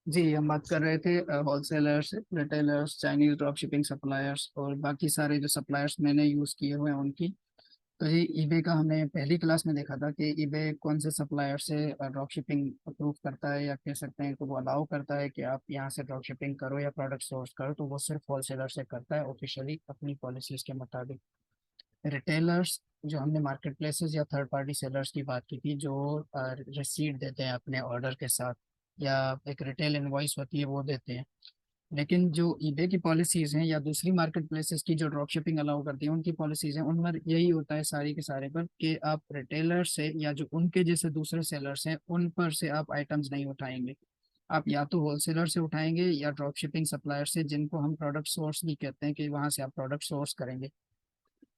जी, हम बात कर रहे थे wholesalers, retailers, Chinese drop shipping suppliers और बाकी सारे जो सप्लायर्स मैंने यूज़ किए हुए हैं उनकी। तो ये ईबे का हमने पहली क्लास में देखा था कि ईबे कौन से सप्लायर से ड्रॉप शिपिंग अप्रूव करता है, या कह सकते हैं तो वो अलाउ करता है कि आप यहाँ से ड्रॉप शिपिंग करो या प्रोडक्ट सोर्स करो, तो वो सिर्फ होलसेलर से करता है ऑफिशियली अपनी पॉलिसीज के मुताबिक। रिटेलर्स, जो हमने मार्केट प्लेसेस या थर्ड पार्टी सेलर्स की बात की थी, जो रिसीट देते हैं अपने ऑर्डर के साथ, या एक रिटेल इनवॉइस होती है वो देते हैं। लेकिन जो ईबे की पॉलिसीज हैं या दूसरी मार्केट प्लेसेस की जो ड्रॉप शिपिंग अलाउ करती हैं उनकी पॉलिसीज हैं, उनमें यही होता है सारी के सारे पर कि आप रिटेलर से या जो उनके जैसे दूसरे सेलर्स हैं उन पर से आप आइटम्स नहीं उठाएंगे। आप या तो होलसेलर से उठाएंगे या ड्रॉप शिपिंग सप्लायर से, जिनको हम प्रोडक्ट सोर्स भी कहते हैं, कि वहां से आप प्रोडक्ट सोर्स करेंगे।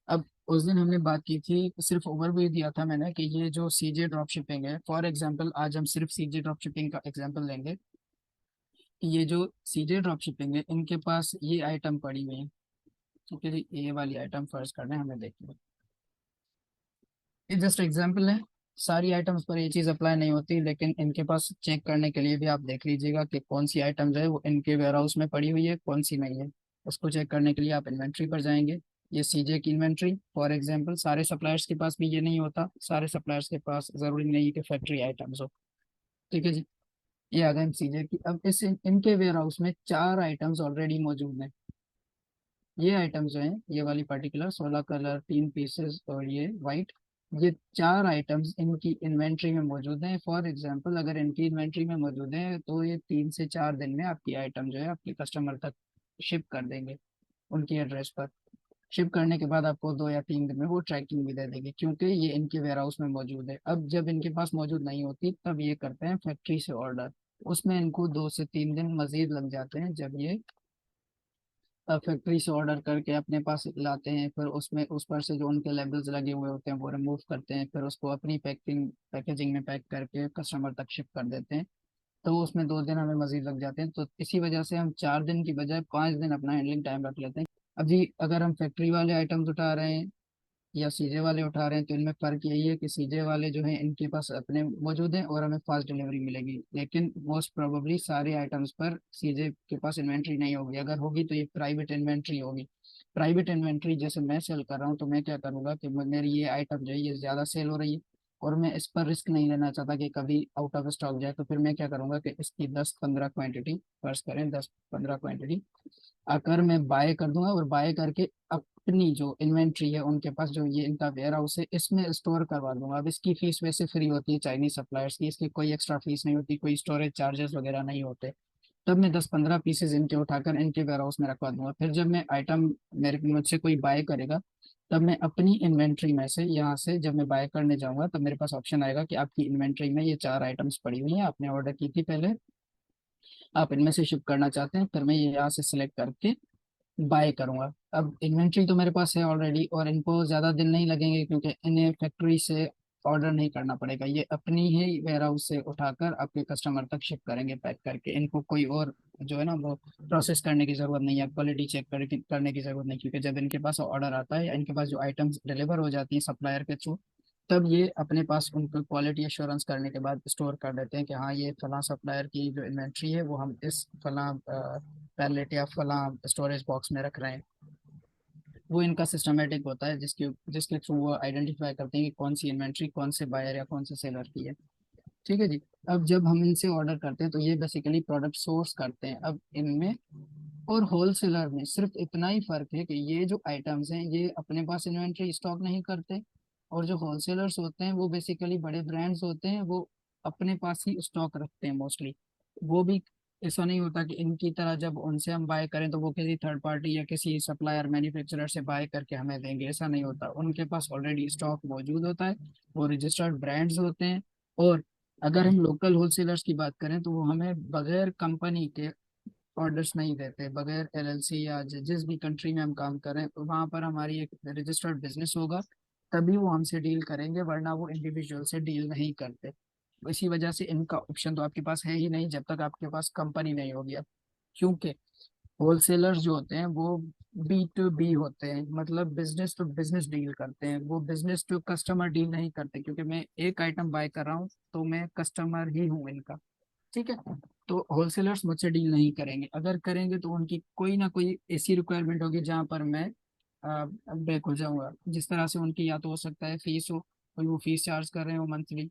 अब उस दिन हमने बात की थी, सिर्फ ओवरव्यू दिया था मैंने कि ये जो सीजे ड्रॉप शिपिंग है, फॉर एग्जांपल आज हम सिर्फ सीजे ड्रॉप शिपिंग का एग्जांपल लेंगे कि ये जो सीजे ड्रॉप शिपिंग है इनके पास ये आइटम पड़ी हुई है। ठीक है जी, ये वाली आइटम फर्स्ट करना है हमें, देखिए ये जस्ट एग्जांपल है। सारी आइटम्स पर ये चीज़ अप्लाई नहीं होती, लेकिन इनके पास चेक करने के लिए भी आप देख लीजिएगा कि कौन सी आइटम जो है वो इनके वेयर हाउस में पड़ी हुई है, कौन सी नहीं है। उसको चेक करने के लिए आप इन्वेंट्री पर जाएंगे। ये सीजे की इन्वेंट्री, फॉर एग्जांपल सारे सप्लायर्स के पास भी ये नहीं होता, सारे सप्लायर्स के पास जरूरी नहीं है कि फैक्ट्री आइटम्स हो। ठीक है जी, ये आ गए सीजे की। अब इस इनके वेयर हाउस में चार आइटम्स ऑलरेडी मौजूद हैं। ये आइटम जो हैं, ये वाली पर्टिकुलर 16 कलर, 3 पीसेस और ये वाइट, ये चार आइटम्स इनकी इन्वेंट्री में मौजूद हैं। फॉर एग्जांपल अगर इनकी इन्वेंट्री में मौजूद है तो ये 3 से 4 दिन में आपकी आइटम जो है आपके कस्टमर तक शिप कर देंगे उनकी एड्रेस पर। शिप करने के बाद आपको 2 या 3 दिन में वो ट्रैकिंग भी दे देगी, क्योंकि ये इनके वेयर हाउस में मौजूद है। अब जब इनके पास मौजूद नहीं होती तब ये करते हैं फैक्ट्री से ऑर्डर। उसमें इनको 2 से 3 दिन मजीद लग जाते हैं। जब ये फैक्ट्री से ऑर्डर करके अपने पास लाते हैं, फिर उसमें उस पर से जो उनके लेबल्स लगे हुए होते हैं वो रिमूव करते हैं, फिर उसको अपनी पैकेजिंग में पैक करके कस्टमर तक शिप कर देते हैं। तो उसमें 2 दिन हमें मजीद लग जाते हैं। तो इसी वजह से हम 4 दिन की बजाय 5 दिन अपना हैंडलिंग टाइम रख लेते हैं। अब जी, अगर हम फैक्ट्री वाले आइटम्स उठा रहे हैं या सीजे वाले उठा रहे हैं, तो इनमें फर्क यही है कि सीजे वाले जो हैं इनके पास अपने मौजूद हैं और हमें फास्ट डिलीवरी मिलेगी, लेकिन मोस्ट प्रोबेबली सारे आइटम्स पर सीजे के पास इन्वेंट्री नहीं होगी। अगर होगी तो ये प्राइवेट इन्वेंट्री होगी। प्राइवेट इन्वेंट्री जैसे मैं सेल कर रहा हूँ, तो मैं क्या करूँगा कि मेरी ये आइटम जो है ये ज़्यादा सेल हो रही है और मैं इस पर रिस्क नहीं लेना चाहता कि कभी आउट ऑफ स्टॉक जाए, तो फिर मैं क्या करूँगा कि इसकी 10-15 क्वांटिटी, फर्स्ट करें 10-15 क्वांटिटी आकर मैं बाय कर दूंगा, और बाय करके अपनी जो इन्वेंट्री है उनके पास, जो ये इनका वेयर हाउस है, इसमें स्टोर करवा दूंगा। अब इसकी फीस वैसे फ्री होती है चाइनीज सप्लायर्स की, इसकी कोई एक्स्ट्रा फीस नहीं होती, कोई स्टोरेज चार्जेस वगैरह नहीं होते। तब मैं 10-15 पीसेज इनके उठाकर इनके वेयर हाउस में रखवा दूंगा। फिर जब मैं आइटम मेरे मुझसे कोई बाय करेगा, तब मैं अपनी इन्वेंट्री में से, यहाँ से जब मैं बाय करने जाऊंगा, तब मेरे पास ऑप्शन आएगा कि आपकी इन्वेंट्री में ये चार आइटम्स पड़ी हुई हैं, आपने ऑर्डर की थी पहले, आप इनमें से शिप करना चाहते हैं, फिर मैं ये यहाँ से सिलेक्ट करके बाय करूंगा। अब इन्वेंट्री तो मेरे पास है ऑलरेडी और इनको ज़्यादा दिन नहीं लगेंगे, क्योंकि इन्हें फैक्ट्री से ऑर्डर नहीं करना पड़ेगा, ये अपनी ही वेयर हाउस से उठाकर आपके कस्टमर तक शिप करेंगे पैक करके। इनको कोई और जो है ना वो प्रोसेस करने की ज़रूरत नहीं है, क्वालिटी चेक करने की ज़रूरत नहीं, क्योंकि जब इनके पास ऑर्डर आता है या इनके पास जो आइटम्स डिलीवर हो जाती हैं सप्लायर के थ्रू, तब ये अपने पास उनको क्वालिटी एश्योरेंस करने के बाद स्टोर कर देते हैं कि हाँ, ये फलां सप्लायर की जो इन्वेंट्री है वो हम इस फलां पैलेट या फलां स्टोरेज बॉक्स में रख रहे हैं। वो इनका सिस्टमेटिक होता है, जिसके जिसके थ्रू वो आइडेंटिफाई करते हैं कि कौन सी इन्वेंट्री कौन से बायर या कौन से सेलर की है। ठीक है जी। अब जब हम इनसे ऑर्डर करते हैं तो ये बेसिकली प्रोडक्ट सोर्स करते हैं। अब इनमें और होलसेलर में सिर्फ इतना ही फर्क है कि ये जो आइटम्स हैं ये अपने पास इन्वेंट्री स्टॉक नहीं करते, और जो होलसेलर्स होते हैं वो बेसिकली बड़े ब्रांड्स होते हैं, वो अपने पास ही स्टॉक रखते हैं मोस्टली। वो भी ऐसा नहीं होता कि इनकी तरह जब उनसे हम बाय करें तो वो किसी थर्ड पार्टी या किसी सप्लायर मैन्युफैक्चरर से बाय करके हमें देंगे, ऐसा नहीं होता। उनके पास ऑलरेडी स्टॉक मौजूद होता है, वो रजिस्टर्ड ब्रांड्स होते हैं। और अगर हम लोकल होलसेलर्स की बात करें तो वो हमें बगैर कंपनी के ऑर्डर्स नहीं देते, बगैर एलएलसी या जिस भी कंट्री में हम काम करें तो वहाँ पर हमारी एक रजिस्टर्ड बिजनेस होगा, तभी वो हमसे डील करेंगे, वरना वो इंडिविजुअल से डील नहीं करते। इसी वजह से इनका ऑप्शन तो आपके पास है ही नहीं जब तक आपके पास कंपनी नहीं होगी। अब क्योंकि होलसेलर्स जो होते हैं वो B2B होते हैं, मतलब बिजनेस टू बिजनेस डील करते हैं, वो बिजनेस टू कस्टमर डील नहीं करते, क्योंकि मैं एक आइटम बाय कर रहा हूँ तो मैं कस्टमर ही हूँ इनका। ठीक है। तो होलसेलर्स मुझसे डील नहीं करेंगे, अगर करेंगे तो उनकी कोई ना कोई ऐसी रिक्वायरमेंट होगी जहाँ पर मैं ब्रेक हो जाऊंगा। जिस तरह से उनकी या तो हो सकता है फीस हो, कोई वो फीस चार्ज कर रहे हो मंथली,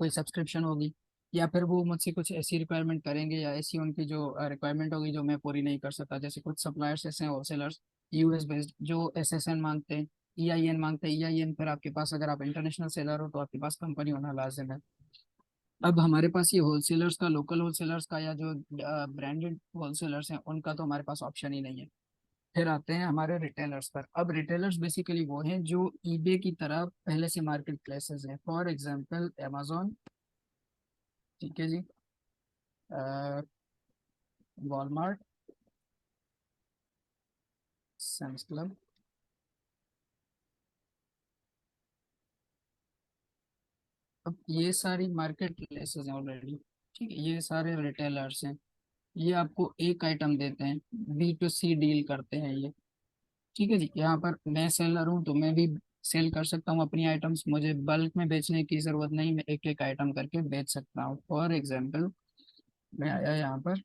कोई सब्सक्रिप्शन होगी, या फिर वो मुझसे कुछ ऐसी रिक्वायरमेंट करेंगे या ऐसी उनकी जो रिक्वायरमेंट होगी जो मैं पूरी नहीं कर सकता। जैसे कुछ सप्लायर्स ऐसे हैं होलसेलर्स यूएस बेस्ड जो एसएसएन मांगते हैं, ईआईएन मांगते हैं। ईआईएन फिर आपके पास, अगर आप इंटरनेशनल सेलर हो तो आपके पास कंपनी होना लाजिम है। अब हमारे पास ये होलसेलर्स का, लोकल होलसेलर्स का या जो ब्रांडेड होलसेलर्स हैं उनका तो हमारे पास ऑप्शन ही नहीं है। फिर आते हैं हमारे रिटेलर्स पर। अब रिटेलर्स बेसिकली वो हैं जो ईबे की तरह पहले से मार्केट प्लेसेस हैं, फॉर एग्जांपल अमेजोन, ठीक है जी, वॉलमार्ट, सैम्स क्लब। अब ये सारी मार्केट प्लेसेस हैं ऑलरेडी, ठीक है, ये सारे रिटेलर्स हैं। ये आपको एक आइटम देते हैं, बी टू सी डील करते हैं ये, ठीक है जी। यहाँ पर मैं सेलर हूँ तो मैं भी सेल कर सकता हूँ अपनी आइटम्स, मुझे बल्क में बेचने की जरूरत नहीं, मैं एक एक आइटम करके बेच सकता हूँ। फॉर एग्जाम्पल मैं आया यहाँ पर,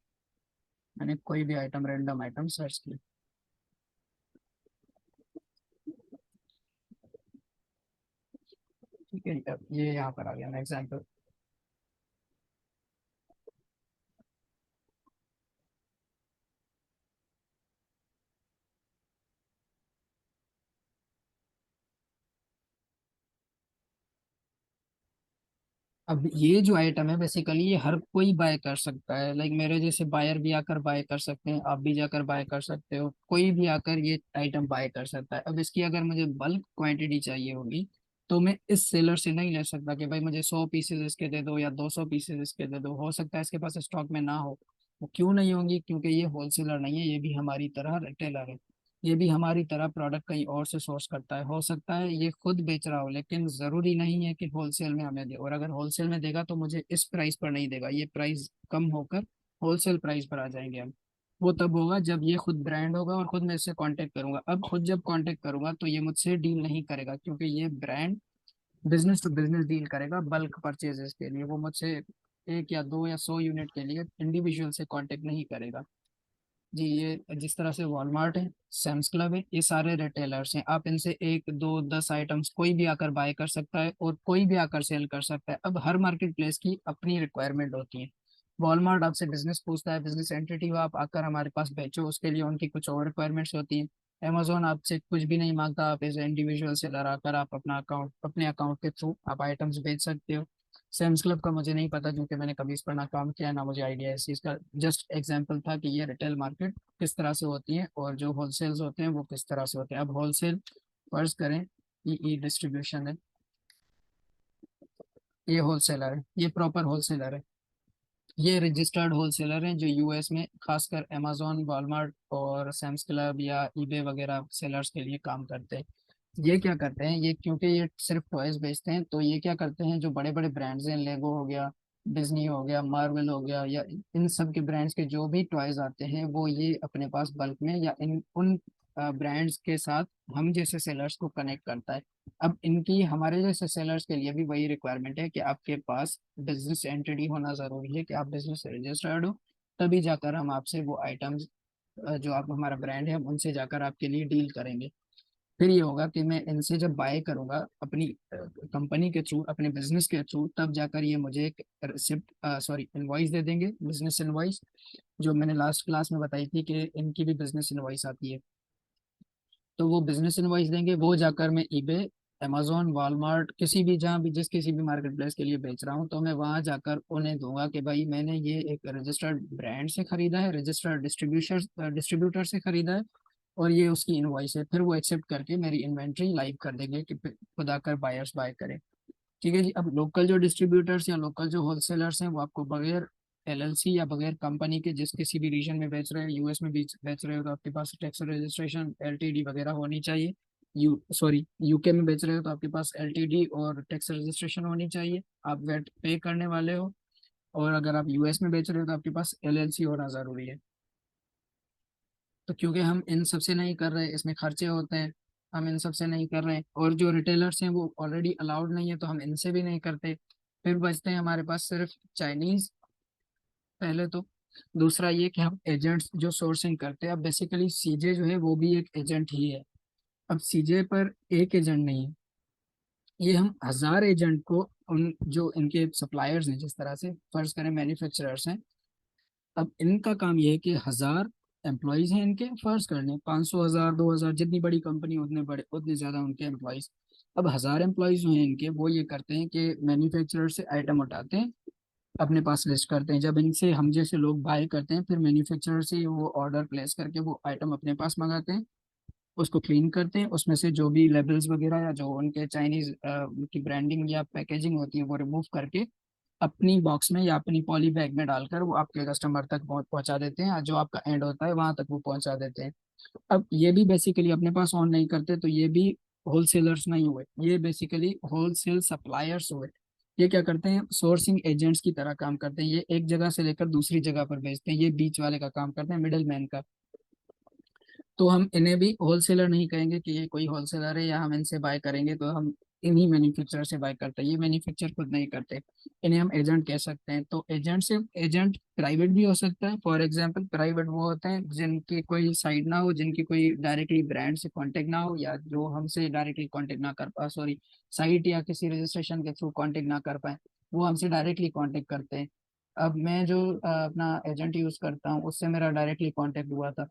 मैंने कोई भी आइटम, रैंडम आइटम सर्च की, ठीक है। अब ये यहाँ पर आ गया मैं एग्जाम्पल। अब ये जो आइटम है बेसिकली ये हर कोई बाय कर सकता है, लाइक मेरे जैसे बायर भी आकर बाय कर सकते हैं, आप भी जाकर बाय कर सकते हो, कोई भी आकर ये आइटम बाय कर सकता है। अब इसकी अगर मुझे बल्क क्वांटिटी चाहिए होगी तो मैं इस सेलर से नहीं ले सकता कि भाई मुझे 100 पीसेज इसके दे दो या 200 पीसेज इसके दे दो, हो सकता है इसके पास स्टॉक में ना हो। वो क्यों नहीं होंगी? क्योंकि ये होलसेलर नहीं है, ये भी हमारी तरह रिटेलर है, ये भी हमारी तरह प्रोडक्ट कहीं और से सोर्स करता है। हो सकता है ये खुद बेच रहा हो लेकिन जरूरी नहीं है कि होलसेल में हमें दे, और अगर होलसेल में देगा तो मुझे इस प्राइस पर नहीं देगा, ये प्राइस कम होकर होलसेल प्राइस पर आ जाएंगे हम। वो तब होगा जब ये खुद ब्रांड होगा और खुद मैं इससे कांटेक्ट करूंगा। अब खुद जब कांटेक्ट करूंगा तो ये मुझसे डील नहीं करेगा, क्योंकि ये brand business to business deal करेगा बल्क परचेजेस के लिए। वो मुझसे एक या दो या 100 यूनिट के लिए इंडिविजुअल से कांटेक्ट नहीं करेगा जी। ये जिस तरह से वॉलमार्ट है, सैम्स क्लब है, ये सारे रिटेलर्स हैं। आप इनसे एक दो 10 आइटम्स कोई भी आकर बाय कर सकता है और कोई भी आकर सेल कर सकता है। अब हर मार्केट प्लेस की अपनी रिक्वायरमेंट होती है। वॉलमार्ट आपसे बिजनेस पूछता है, बिजनेस एंटिटी हो आप, आकर हमारे पास बेचो, उसके लिए उनकी कुछ और रिक्वायरमेंट्स होती हैं। अमेजोन आपसे कुछ भी नहीं मांगता, आप एज इंडिविजुअल सेलर आकर आप अपना अकाउंट, अपने अकाउंट के थ्रू आप आइटम्स बेच सकते हो। सैम्स क्लब का मुझे नहीं पता क्योंकि मैंने कभी इस पर ना काम किया ना मुझे आइडिया है इस चीज़ का। जस्ट एग्जांपल था कि ये रिटेल मार्केट किस तरह से होती है और जो होलसेल्स होते हैं वो किस तरह से होते हैं। अब होलसेल फर्ज करें, ये डिस्ट्रीब्यूशन है, ये होलसेलर है, ये प्रॉपर होलसेलर है, ये रजिस्टर्ड होलसेलर हैं जो यूएस में खासकर अमेजोन, वॉलमार्ट और सैम्स क्लब या ईबे वगैरह सेलर्स के लिए काम करते हैं। ये क्या करते हैं, ये क्योंकि ये सिर्फ टॉयज बेचते हैं तो ये क्या करते हैं, जो बड़े बड़े ब्रांड्स हैं, लेगो हो गया, डिज्नी हो गया, मार्वल हो गया, या इन सब के ब्रांड्स के जो भी टॉयज आते हैं वो ये अपने पास बल्क में या इन उन ब्रांड्स के साथ हम जैसे सेलर्स को कनेक्ट करता है। अब इनकी हमारे जैसे सेलर्स के लिए भी वही रिक्वायरमेंट है कि आपके पास बिजनेस एंटिटी होना जरूरी है, कि आप बिजनेस रजिस्टर्ड हो, तभी जाकर हम आपसे वो आइटम्स, जो आप हमारा ब्रांड है, हम उनसे जाकर आपके लिए डील करेंगे। फिर ये होगा कि मैं इनसे जब बाय करूंगा अपनी कंपनी के थ्रू, अपने बिजनेस के थ्रू, तब जाकर ये मुझे एक रिसिप्ट, सॉरी, इनवॉइस दे देंगे, बिजनेस इनवॉइस, जो मैंने लास्ट क्लास में बताई थी कि इनकी भी बिजनेस इनवॉइस आती है। तो वो बिजनेस इनवॉइस देंगे, वो जाकर मैं ईबे, अमेजोन, वॉलमार्ट, किसी भी, जहाँ भी जिस किसी भी मार्केट प्लेस के लिए बेच रहा हूँ, तो मैं वहां जाकर उन्हें दूंगा कि भाई मैंने ये एक रजिस्टर्ड ब्रांड से खरीदा है, रजिस्टर्ड डिस्ट्रीब्यूटर डिस्ट्रीब्यूटर से खरीदा है, और ये उसकी इनवॉइस है। फिर वो एक्सेप्ट करके मेरी इन्वेंट्री लाइव कर देंगे कि खुद आकर बायर्स बाय करें, ठीक है जी। अब लोकल जो डिस्ट्रीब्यूटर्स या लोकल जो होलसेलर्स हैं वो आपको बगैर एलएलसी या बगैर कंपनी के, जिस किसी भी रीजन में बेच रहे हैं, यूएस में भी बेच रहे हो तो आपके पास टैक्स रजिस्ट्रेशन एलटीडी वगैरह होनी चाहिए। यूके में बेच रहे हो तो आपके पास एलटीडी और टैक्स रजिस्ट्रेशन होनी चाहिए, आप वेट पे करने वाले हो। और अगर आप यूएस में बेच रहे हो तो आपके पास एलएलसी होना जरूरी है। तो क्योंकि हम इन सब से नहीं कर रहे, इसमें खर्चे होते हैं, हम इन सब से नहीं कर रहे, और जो रिटेलर्स हैं वो ऑलरेडी अलाउड नहीं है तो हम इनसे भी नहीं करते। फिर बचते हैं हमारे पास सिर्फ चाइनीज पहले तो। दूसरा ये कि हम एजेंट्स जो सोर्सिंग करते हैं, अब बेसिकली सीजे जो है वो भी एक एजेंट ही है। अब सीजे पर एक एजेंट नहीं है, ये हम 1000 एजेंट को, उन जो इनके सप्लायर्स हैं, जिस तरह से फर्ज करें मैन्युफैक्चरर्स हैं, अब इनका काम ये है कि 1000 एम्प्लॉयज हैं इनके, फर्ज करने 500, 1000, 2000, जितनी बड़ी कंपनी उतने बड़े उतने ज्यादा उनके एम्प्लॉयज। अब 1000 एम्प्लॉयज जो हैं इनके, वो ये करते हैं कि मैन्युफैक्चरर से आइटम उठाते हैं, अपने पास लिस्ट करते हैं, जब इनसे हम जैसे लोग बाय करते हैं, फिर मैन्युफैक्चरर से वो ऑर्डर प्लेस करके वो आइटम अपने पास मंगाते हैं, उसको क्लीन करते हैं, उसमें से जो भी लेबल्स वगैरह या जो उनके चाइनीज उनकी ब्रांडिंग या पैकेजिंग होती है वो रिमूव करके अपनी बॉक्स में या अपनी पॉली बैग में डालकर वो आपके कस्टमर तक पहुंचा देते हैं, जो आपका एंड होता है वहां तक वो पहुंचा देते हैं। अब ये भी बेसिकली अपने पास ऑन नहीं करते, तो ये भी होलसेलर्स नहीं हुए, ये बेसिकली होलसेल सप्लायर्स हुए। ये क्या करते हैं, सोर्सिंग एजेंट्स की तरह काम करते हैं, ये एक जगह से लेकर दूसरी जगह पर भेजते हैं, ये बीच वाले का काम करते हैं, मिडिल मैन का। तो हम इन्हें भी होलसेलर नहीं कहेंगे कि ये कोई होलसेलर है या हम इनसे बाय करेंगे तो हम इन्हीं मैन्युफैक्चरर से बाय करते हैं, ये मैन्युफैक्चर खुद नहीं करते। इन्हें हम एजेंट कह सकते हैं। तो एजेंट से एजेंट प्राइवेट भी हो सकता है। फॉर एग्जांपल प्राइवेट वो होते हैं जिनकी कोई साइड ना हो, जिनकी कोई डायरेक्टली ब्रांड से कांटेक्ट ना हो, या जो हमसे डायरेक्टली कांटेक्ट ना कर पाए, सॉरी, साइट या किसी रजिस्ट्रेशन के थ्रू कांटेक्ट ना कर पाए, वो हमसे डायरेक्टली कांटेक्ट करते हैं। अब मैं जो अपना एजेंट यूज करता हूँ उससे मेरा डायरेक्टली कांटेक्ट हुआ था,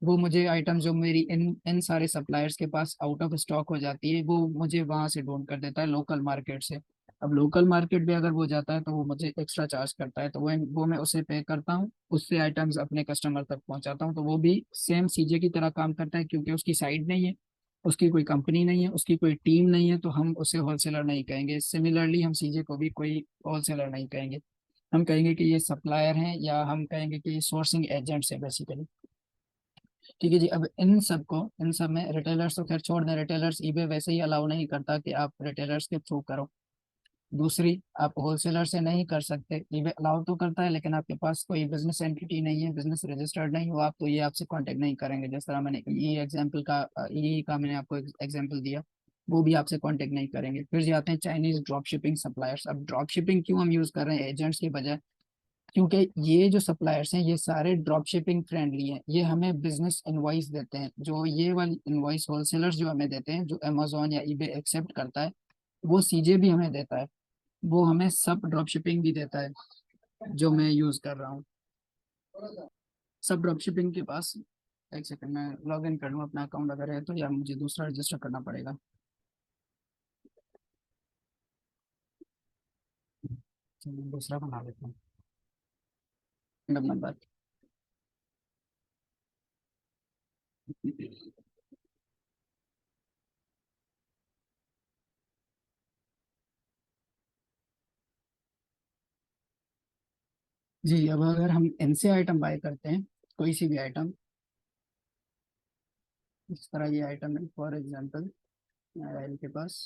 वो मुझे आइटम जो मेरी इन इन सारे सप्लायर्स के पास आउट ऑफ स्टॉक हो जाती है, वो मुझे वहां से ढूंढ कर देता है लोकल मार्केट से। अब लोकल मार्केट में अगर वो जाता है तो वो मुझे एक्स्ट्रा चार्ज करता है, तो वो मैं उसे पे करता हूँ, उससे आइटम्स अपने कस्टमर तक पहुंचाता हूँ। तो वो भी सेम सीजे की तरह काम करता है, क्योंकि उसकी साइट नहीं है, उसकी कोई कंपनी नहीं है, उसकी कोई टीम नहीं है, तो हम उसे होलसेलर नहीं कहेंगे। सिमिलरली हम सीजे को भी कोई होलसेलर नहीं कहेंगे, हम कहेंगे कि ये सप्लायर हैं, या हम कहेंगे कि ये सोर्सिंग एजेंट्स है बेसिकली। ठीक है जी। अब इन सब में रिटेलर्स तो खैर छोड़ दें, रिटेलर्स ईबे वैसे ही अलाउ नहीं करता कि आप रिटेलर्स के थ्रू करो। दूसरी, आप होलसेलर से नहीं कर सकते, ईबे अलाउ तो करता है, लेकिन आपके पास कोई बिजनेस एंटिटी नहीं है, बिजनेस रजिस्टर्ड नहीं हो आप, तो ये आपसे कांटेक्ट नहीं करेंगे। जिस तरह मैंने ई का मैंने आपको एग्जांपल दिया, वो भी आपसे कांटेक्ट नहीं करेंगे। फिर जाते हैं चाइनीज ड्रॉप शिपिंग सप्लायर्स। अब ड्रॉप शिपिंग क्यों हम यूज कर रहे हैं एजेंट्स की बजाय, क्योंकि ये जो सप्लायर्स हैं ये सारे ड्रॉप शिपिंग फ्रेंडली हैं, ये हमें बिजनेस इनवॉइस देते हैं, जो ये वाली इनवॉइस होलसेलर्स जो हमें देते हैं, जो अमेजोन या ईबे एक्सेप्ट करता है, वो सीजे भी हमें देता है, वो हमें सब ड्रॉप शिपिंग भी देता है जो मैं यूज कर रहा हूँ। सब ड्रॉप शिपिंग के पास, एक सेकंड मैं लॉग इन कर लूँ अपना अकाउंट अगर है तो, या मुझे दूसरा रजिस्टर करना पड़ेगा। चलिए, दूसरा बना लेता हूँ नंबर। जी, अब अगर हम इनसे आइटम बाय करते हैं, कोई सी भी आइटम, इस तरह ये आइटम है फॉर एग्जांपल इनके पास,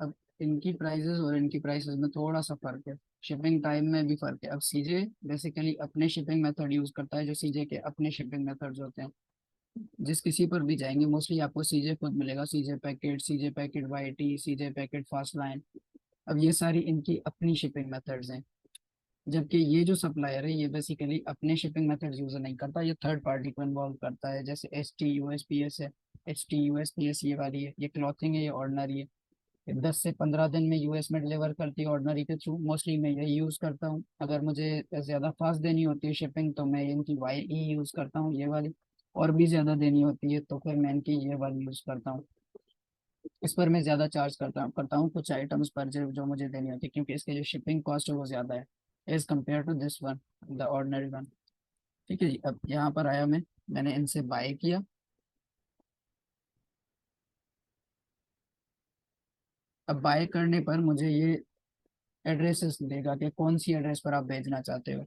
अब इनकी प्राइसेस और इनकी प्राइसेस में थोड़ा सा फर्क है, शिपिंग टाइम में भी फर्क है। अब सीजे बेसिकली अपने शिपिंग मेथड यूज करता है, जो सीजे के अपने शिपिंग मेथड्स होते हैं। जिस किसी पर भी जाएंगे मोस्टली आपको सीजे खुद मिलेगा, सीजे पैकेट वाईटी, सीजे पैकेट फास्ट लाइन। अब ये सारी इनकी अपनी शिपिंग मेथड्स हैं, जबकि ये जो सप्लायर है ये बेसिकली अपने शिपिंग मेथड यूज नहीं करता, ये थर्ड पार्टी को इन्वॉल्व करता है, जैसे HT USPS है। HT USPS ये वाली है, ये क्लॉथिंग है, ये ऑर्डनरी है, 10 से 15 दिन में यूएस में डिलीवर करती है ऑर्डनरी के थ्रू। मोस्टली मैं यही यूज़ करता हूँ। अगर मुझे ज़्यादा फास्ट देनी होती है शिपिंग तो मैं इनकी YE यूज़ करता हूँ, ये वाली। और भी ज़्यादा देनी होती है तो फिर मैं इनकी ये वाली यूज़ करता हूँ। इस पर मैं ज़्यादा चार्ज करता हूँ कुछ आइटम्स पर जो जो मुझे देनी होती है, क्योंकि इसके जो शिपिंग कॉस्ट है वो ज़्यादा है as compared to this one, the ordinary one. ठीक है जी। अब यहाँ पर आया मैंने इनसे बाय किया। अब बाय करने पर मुझे ये एड्रेसेस देगा कि कौन सी एड्रेस पर आप भेजना चाहते हो।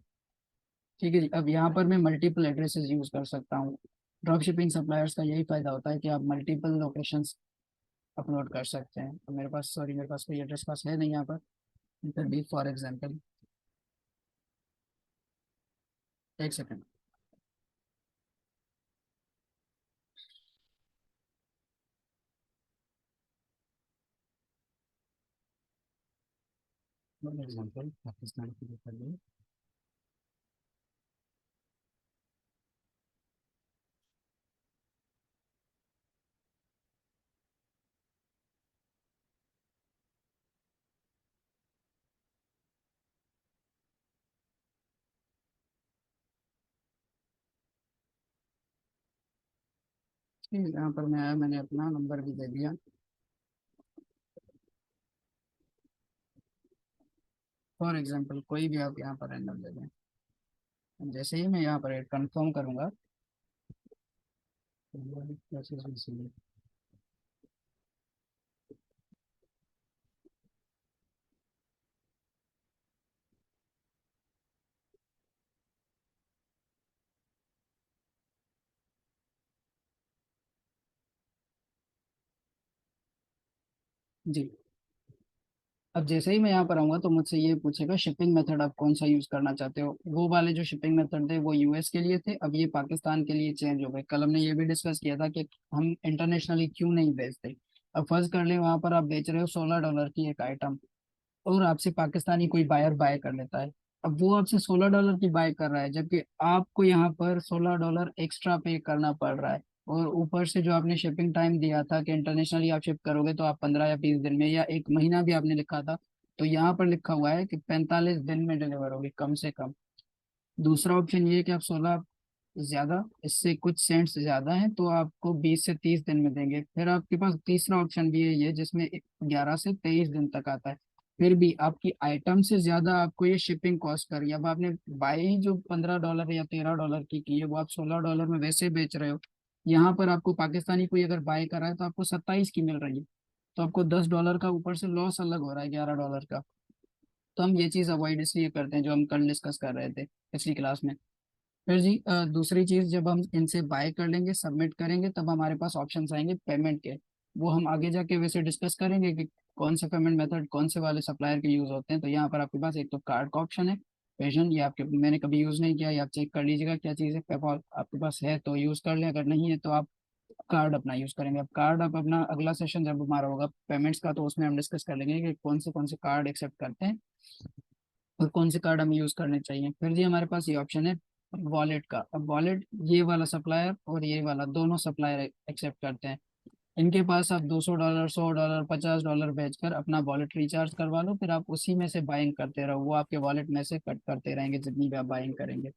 ठीक है जी। अब यहाँ पर मैं मल्टीपल एड्रेसेस यूज कर सकता हूँ। ड्रॉप शिपिंग सप्लायर्स का यही फायदा होता है कि आप मल्टीपल लोकेशंस अपलोड कर सकते हैं। तो मेरे पास कोई एड्रेस पास है नहीं यहाँ पर, फिर भी फॉर एग्जांपल, एक सेकंड। फॉर एग्जांपल पाकिस्तान की बात कर लें। यहाँ पर मैं आया, मैंने अपना नंबर भी दे दिया। फॉर एग्जाम्पल कोई भी आप यहाँ पर रैंडम दे दें। जैसे ही मैं यहाँ पर कंफर्म करूँगा, जी। अब जैसे ही मैं यहाँ पर आऊंगा तो मुझसे ये पूछेगा शिपिंग मेथड आप कौन सा यूज करना चाहते हो। वो वाले जो शिपिंग मेथड थे वो यूएस के लिए थे, अब ये पाकिस्तान के लिए चेंज हो गए। कल हमने ये भी डिस्कस किया था कि हम इंटरनेशनली क्यों नहीं बेचते। अब फर्ज कर ले वहां पर आप बेच रहे हो $16 की एक आइटम, और आपसे पाकिस्तानी कोई बायर बाय कर लेता है। अब वो आपसे $16 की बाय कर रहा है, जबकि आपको यहाँ पर $16 एक्स्ट्रा पे करना पड़ रहा है। और ऊपर से जो आपने शिपिंग टाइम दिया था कि इंटरनेशनली आप शिप करोगे तो आप 15 या 20 दिन में, या एक महीना भी आपने लिखा था, तो यहाँ पर लिखा हुआ है कि 45 दिन में डिलीवर होगी कम से कम। दूसरा ऑप्शन ये है कि आप 16 ज्यादा, इससे कुछ सेंट्स ज्यादा हैं तो आपको 20 से 30 दिन में देंगे। फिर आपके पास तीसरा ऑप्शन भी है ये, जिसमें 11 से 23 दिन तक आता है। फिर भी आपकी आइटम से ज्यादा आपको ये शिपिंग कॉस्ट कर रही है। अब आपने बाई ही जो $15 या $13 की है, वो आप $16 में वैसे बेच रहे हो। यहाँ पर आपको पाकिस्तानी कोई अगर बाय कर रहा है तो आपको 27 की मिल रही है। तो आपको $10 का ऊपर से लॉस अलग हो रहा है, $11 का। तो हम ये चीज अवॉइड इसलिए करते हैं, जो हम कल डिस्कस कर रहे थे पिछली क्लास में। फिर जी दूसरी चीज, जब हम इनसे बाय कर लेंगे सबमिट करेंगे तब हमारे पास ऑप्शंस आएंगे पेमेंट के। वो हम आगे जाके वैसे डिस्कस करेंगे कि कौन से पेमेंट मेथड कौन से वाले सप्लायर के यूज होते हैं। तो यहाँ पर आपके पास एक तो कार्ड का ऑप्शन है। पेशेंट, ये आपके मैंने कभी यूज नहीं किया, ये आप चेक कर लीजिएगा क्या चीज़ है। पेपॉल आपके पास है तो यूज कर लें, अगर नहीं है तो आप कार्ड अपना यूज करेंगे। अब कार्ड आप अपना अगला सेशन जब हमारा होगा पेमेंट्स का, तो उसमें हम डिस्कस कर लेंगे कि कौन से कार्ड एक्सेप्ट करते हैं और कौन से कार्ड हमें यूज करने चाहिए। फिर जी हमारे पास ये ऑप्शन है वॉलेट का। अब वॉलेट ये वाला सप्लायर और ये वाला दोनों सप्लायर एक्सेप्ट करते हैं। इनके पास आप $200, $100, $50 भेजकर अपना वॉलेट रिचार्ज करवा लो, फिर आप उसी में से बाइंग करते रहो, वो आपके वॉलेट में से कट करते रहेंगे जितनी भी आप बाइंग करेंगे।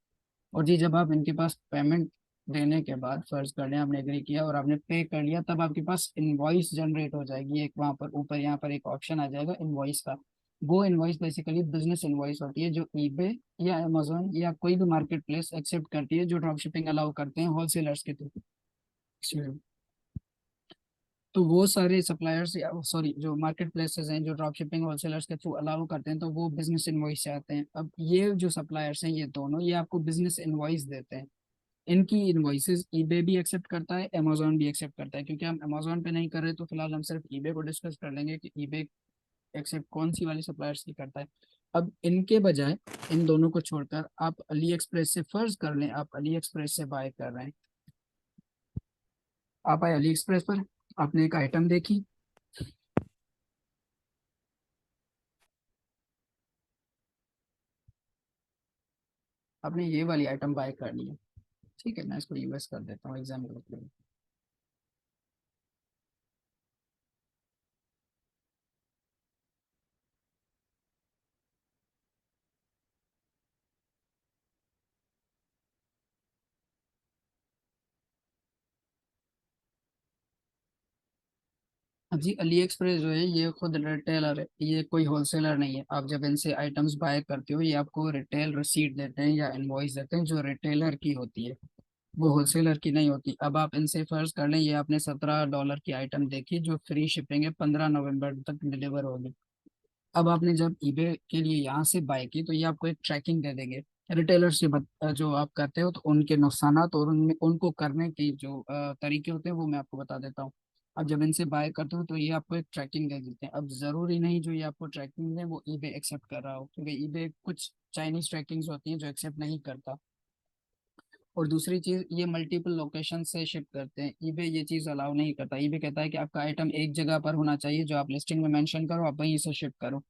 और जी जब आप इनके पास पेमेंट देने के बाद, फर्ज कर लें आपने एग्री किया और आपने पे कर लिया, तब आपके पास इनवॉइस जनरेट हो जाएगी। एक वहाँ पर ऊपर यहाँ पर एक ऑप्शन आ जाएगा इनवॉइस का। वो इनवॉइस बेसिकली बिजनेस इनवॉइस होती है, जो ईबे या अमेजोन या कोई भी मार्केट प्लेस एक्सेप्ट करती है, जो ड्रॉप शिपिंग अलाउ करते हैं होलसेलर्स के थ्रू। तो वो सारे सप्लायर्स या सॉरी जो मार्केट प्लेसेस हैं जो ड्रॉप शिपिंग होलसेलर्स के थ्रू अलाउ करते हैं, तो वो बिजनेस इनवॉइस से आते हैं। अब ये जो सप्लायर्स हैं ये दोनों, ये आपको बिजनेस इनवॉइस देते हैं। इनकी इनवॉइसेस ईबे भी एक्सेप्ट करता है, अमेजोन भी एक्सेप्ट करता है। क्योंकि हम अमेजोन पे नहीं कर रहे तो फिलहाल हम सिर्फ ईबे को डिस्कस कर लेंगे कि ईबे एक्सेप्ट कौन सी वाली सप्लायर्स की करता है। अब इनके बजाय, इन दोनों को छोड़कर आप अली एक्सप्रेस से, फर्ज कर लें आप अली एक्सप्रेस से बाय कर रहे हैं। आप आए अली एक्सप्रेस पर, आपने एक आइटम देखी, आपने ये वाली आइटम बाय कर ली है। ठीक है, मैं इसको यूएस कर देता हूँ एग्जाम्पल के लिए। हाँ जी, अली एक्सप्रेस जो है ये खुद रिटेलर है, ये कोई होलसेलर नहीं है। आप जब इनसे आइटम्स बाय करते हो, ये आपको रिटेल रिसीट देते हैं या इनवॉइस देते हैं, जो रिटेलर की होती है, वो होलसेलर की नहीं होती। अब आप इनसे फर्ज कर लें, ये आपने $17 की आइटम देखी जो फ्री शिपिंग है, 15 नवंबर तक डिलीवर होगी। अब आपने जब ईबे के लिए यहाँ से बाय की, तो ये आपको एक ट्रैकिंग दे देंगे। रिटेलर से जो आप करते हो तो उनके नुकसानात और उनको करने की जो तरीके होते हैं वो मैं आपको बता देता हूँ। अब जब इनसे बाय करते हो तो ये आपको एक ट्रैकिंग दे देते हैं। अब जरूरी नहीं जो ये आपको ट्रैकिंग दे वो ईबे एक्सेप्ट कर रहा हो, क्योंकि ईबे कुछ चाइनीज ट्रैकिंग्स होती हैं जो एक्सेप्ट नहीं करता। और दूसरी चीज, ये मल्टीपल लोकेशन से शिप करते हैं, ईबे ये चीज अलाउ नहीं करता। ईबे कहता है कि आपका आइटम एक जगह पर होना चाहिए, जो आप लिस्टिंग में मेंशन करो आप वहीं से शिप करो।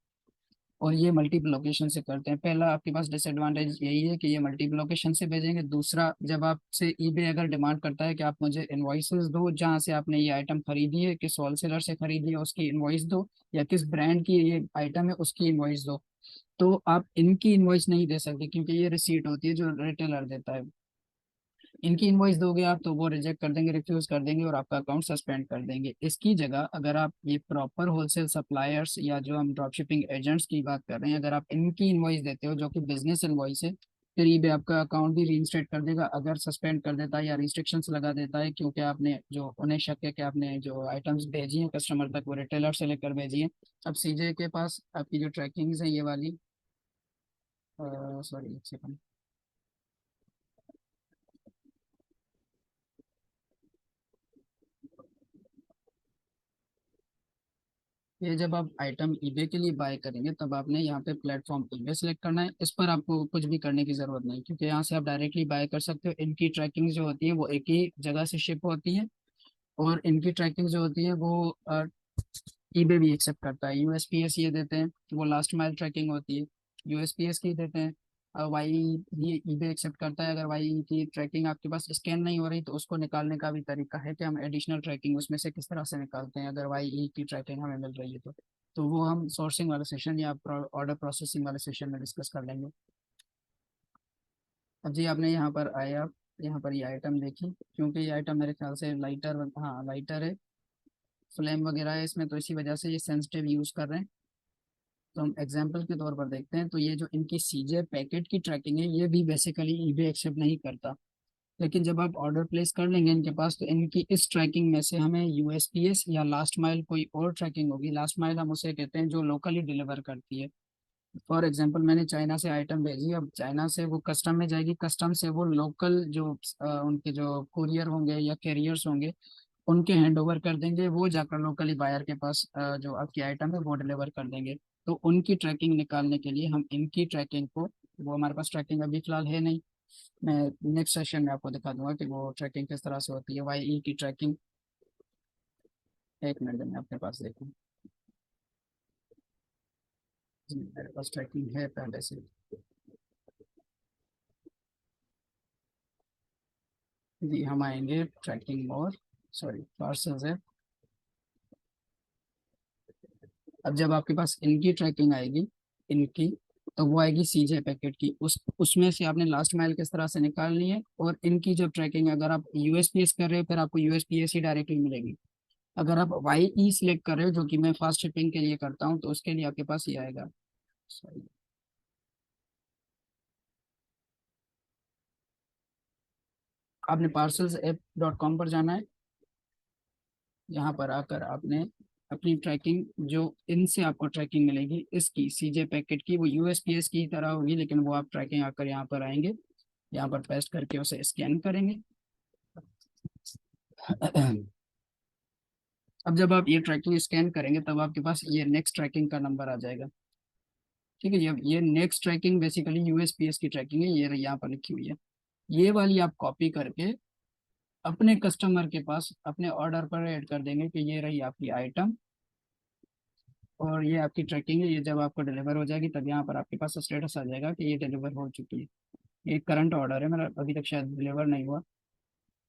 और ये मल्टीपल लोकेशन से करते हैं। पहला आपके पास डिसएडवांटेज यही है कि ये मल्टीपल लोकेशन से भेजेंगे। दूसरा, जब आपसे ईबे अगर डिमांड करता है कि आप मुझे इनवॉइसेस दो जहां से आपने ये आइटम खरीदी है, किस होलसेलर से खरीदी है उसकी इनवॉइस दो, या किस ब्रांड की ये आइटम है उसकी इनवॉइस दो, तो आप इनकी इनवॉइस नहीं दे सकते, क्योंकि ये रिसीट होती है जो रिटेलर देता है। इनकी इनवॉइस दोगे आप तो वो रिजेक्ट कर देंगे, रिफ्यूज कर देंगे और आपका अकाउंट सस्पेंड कर देंगे। इसकी जगह अगर आप ये प्रॉपर होलसेल सप्लायर्स या जो हम ड्रॉप शिपिंग एजेंट्स की बात कर रहे हैं, अगर आप इनकी इनवॉइस देते हो जो कि बिजनेस इनवॉइस है, फिर ईबे आपका अकाउंट भी रीइंस्टेट कर देगा। अगर सस्पेंड कर देता है या रिस्ट्रिक्शंस लगा देता है क्योंकि आपने जो उन्हें शक है कि आपने जो आइटम्स भेजी हैं कस्टमर तक वो रिटेलर से लेकर भेजी हैं। अब सीजे के पास आपकी जो ट्रैकिंग्स है ये वाली, सॉरी एक सेकंड, ये जब आप आइटम ईबे के लिए बाय करेंगे तब आपने यहाँ पे प्लेटफॉर्म ईबे सेलेक्ट करना है। इस पर आपको कुछ भी करने की जरूरत नहीं, क्योंकि यहाँ से आप डायरेक्टली बाय कर सकते हो। इनकी ट्रैकिंग जो होती है वो एक ही जगह से शिप होती है, और इनकी ट्रैकिंग जो होती है वो ईबे भी एक्सेप्ट करता है। यूएसपीएस ये देते हैं, वो लास्ट माइल ट्रैकिंग होती है, यूएसपीएस की देते हैं। वाई ये ईबे एक्सेप्ट करता है। अगर वाई की ट्रैकिंग आपके पास स्कैन नहीं हो रही तो उसको निकालने का भी तरीका है कि हम एडिशनल ट्रैकिंग उसमें से किस तरह से निकालते हैं, अगर वाई की ट्रैकिंग हमें मिल रही है तो वो हम सोर्सिंग वाले सेशन या ऑर्डर प्रोसेसिंग वाले सेशन में डिस्कस कर लेंगे। अब जी आपने यहाँ पर आए, आप यहाँ पर ये आइटम देखी, क्योंकि ये आइटम मेरे ख्याल से लाइटर, हाँ लाइटर है, फ्लेम वगैरह है इसमें, तो इसी वजह से ये सेंसिटिव यूज़ कर रहे हैं। तो हम एग्जांपल के तौर पर देखते हैं, तो ये जो इनकी सीजे पैकेट की ट्रैकिंग है ये भी बेसिकली ईबे एक्सेप्ट नहीं करता। लेकिन जब आप ऑर्डर प्लेस कर लेंगे इनके पास तो इनकी इस ट्रैकिंग में से हमें यूएसपीएस या लास्ट माइल कोई और ट्रैकिंग होगी। लास्ट माइल हम उसे कहते हैं जो लोकली डिलीवर करती है। फॉर एग्जांपल मैंने चाइना से आइटम भेजी, अब चाइना से वो कस्टम में जाएगी, कस्टम से वो लोकल जो उनके जो कुरियर होंगे या कैरियर्स होंगे उनके हैंड ओवर कर देंगे, वो जाकर लोकली बायर के पास जो आपकी आइटम है वो डिलीवर कर देंगे। तो उनकी ट्रैकिंग निकालने के लिए हम इनकी ट्रैकिंग को, वो हमारे पास ट्रैकिंग अभी फिलहाल है नहीं, मैं नेक्स्ट सेशन में आपको दिखा दूंगा कि वो ट्रैकिंग किस तरह से होती है। वाई ई की ट्रैकिंग, एक मिनट में आपके पास देखूँ, जी मेरे पास ट्रैकिंग है पहले से। जी हम आएंगे ट्रैकिंग और, सॉरी पार्सल्स है। अब जब आपके पास इनकी ट्रैकिंग आएगी, इनकी, तो वो आएगी सीजे पैकेट की, उस उसमें से आपने लास्ट माइल किस तरह से निकालनी है। और इनकी जब ट्रैकिंग, अगर आप यूएसपीएस कर रहे हो फिर आपको यूएसपीएस ही डायरेक्टली मिलेगी। अगर आप वाई ई सिलेक्ट कर रहे हो जो कि मैं फास्ट शिपिंग के लिए करता हूँ तो उसके लिए आपके पास ये आएगा। Sorry, आपने पार्सल्स ऐप डॉट कॉम पर जाना है। यहाँ पर आकर आपने अपनी ट्रैकिंग, जो इनसे आपको ट्रैकिंग मिलेगी इसकी सीजे पैकेट की, वो यूएसपीएस की तरह होगी, लेकिन वो आप ट्रैकिंग आकर यहाँ पर आएंगे, यहाँ पर पेस्ट करके उसे स्कैन करेंगे। अब जब आप ये ट्रैकिंग स्कैन करेंगे तब आपके पास ये नेक्स्ट ट्रैकिंग का नंबर आ जाएगा। ठीक है, ये नेक्स्ट ट्रैकिंग बेसिकली यूएसपीएस की ट्रैकिंग है, ये यहाँ पर लिखी हुई है। ये वाली आप कॉपी करके अपने कस्टमर के पास अपने ऑर्डर पर ऐड कर देंगे कि ये रही आपकी आइटम और ये आपकी ट्रैकिंग है। ये जब आपको डिलीवर हो जाएगी तब यहाँ पर आपके पास स्टेटस आ जाएगा कि ये डिलीवर हो चुकी है। ये करंट ऑर्डर है मेरा, अभी तक शायद डिलीवर नहीं हुआ।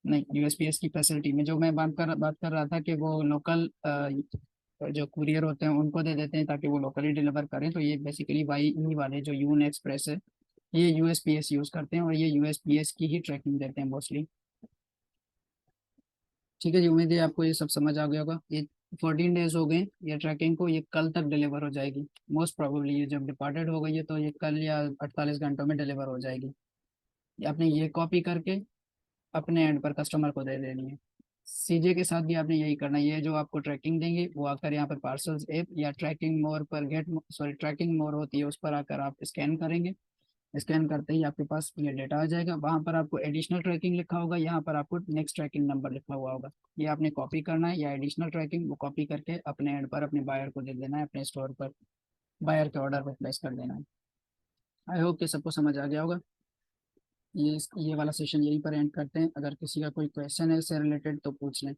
नहीं, यूएसपीएस की फैसिलिटी में जो मैं बात कर रहा था कि वो लोकल जो कुरियर होते हैं उनको दे देते हैं ताकि वो लोकली डिलीवर करें, तो ये बेसिकली वाई ई वाले जो यून एक्सप्रेस है ये यूएसपीएस यूज़ करते हैं और ये यूएसपीएस की ही ट्रैकिंग देते हैं मोस्टली। ठीक है जी, उम्मीद है आपको ये सब समझ आ गया होगा। ये 14 डेज हो गए ये ट्रैकिंग को, ये कल तक डिलीवर हो जाएगी मोस्ट प्रोबेबली। ये जब डिपार्टेड हो गई है तो ये कल या 48 घंटों में डिलीवर हो जाएगी। ये आपने ये कॉपी करके अपने एंड पर कस्टमर को दे देनी है। सीजे के साथ भी आपने यही करना है, ये जो आपको ट्रैकिंग देंगे वो आकर यहाँ पर पार्सल्स ऐप या ट्रैकिंग मोर पर ट्रैकिंग मोर होती है उस पर आकर आप स्कैन करेंगे। स्कैन करते ही आपके पास ये डेटा आ जाएगा, वहां पर आपको एडिशनल ट्रैकिंग लिखा होगा, यहाँ पर आपको नेक्स्ट ट्रैकिंग नंबर लिखा हुआ होगा। ये आपने कॉपी करना है या एडिशनल ट्रैकिंग वो कॉपी करके अपने एंड पर अपने बायर को दे देना है, अपने स्टोर पर बायर के ऑर्डर पर प्लेस कर देना है। आई होप कि सबको समझ आ गया होगा। ये वाला सेशन यहीं पर एंड करते हैं, अगर किसी का कोई क्वेश्चन है इससे रिलेटेड तो पूछ लें।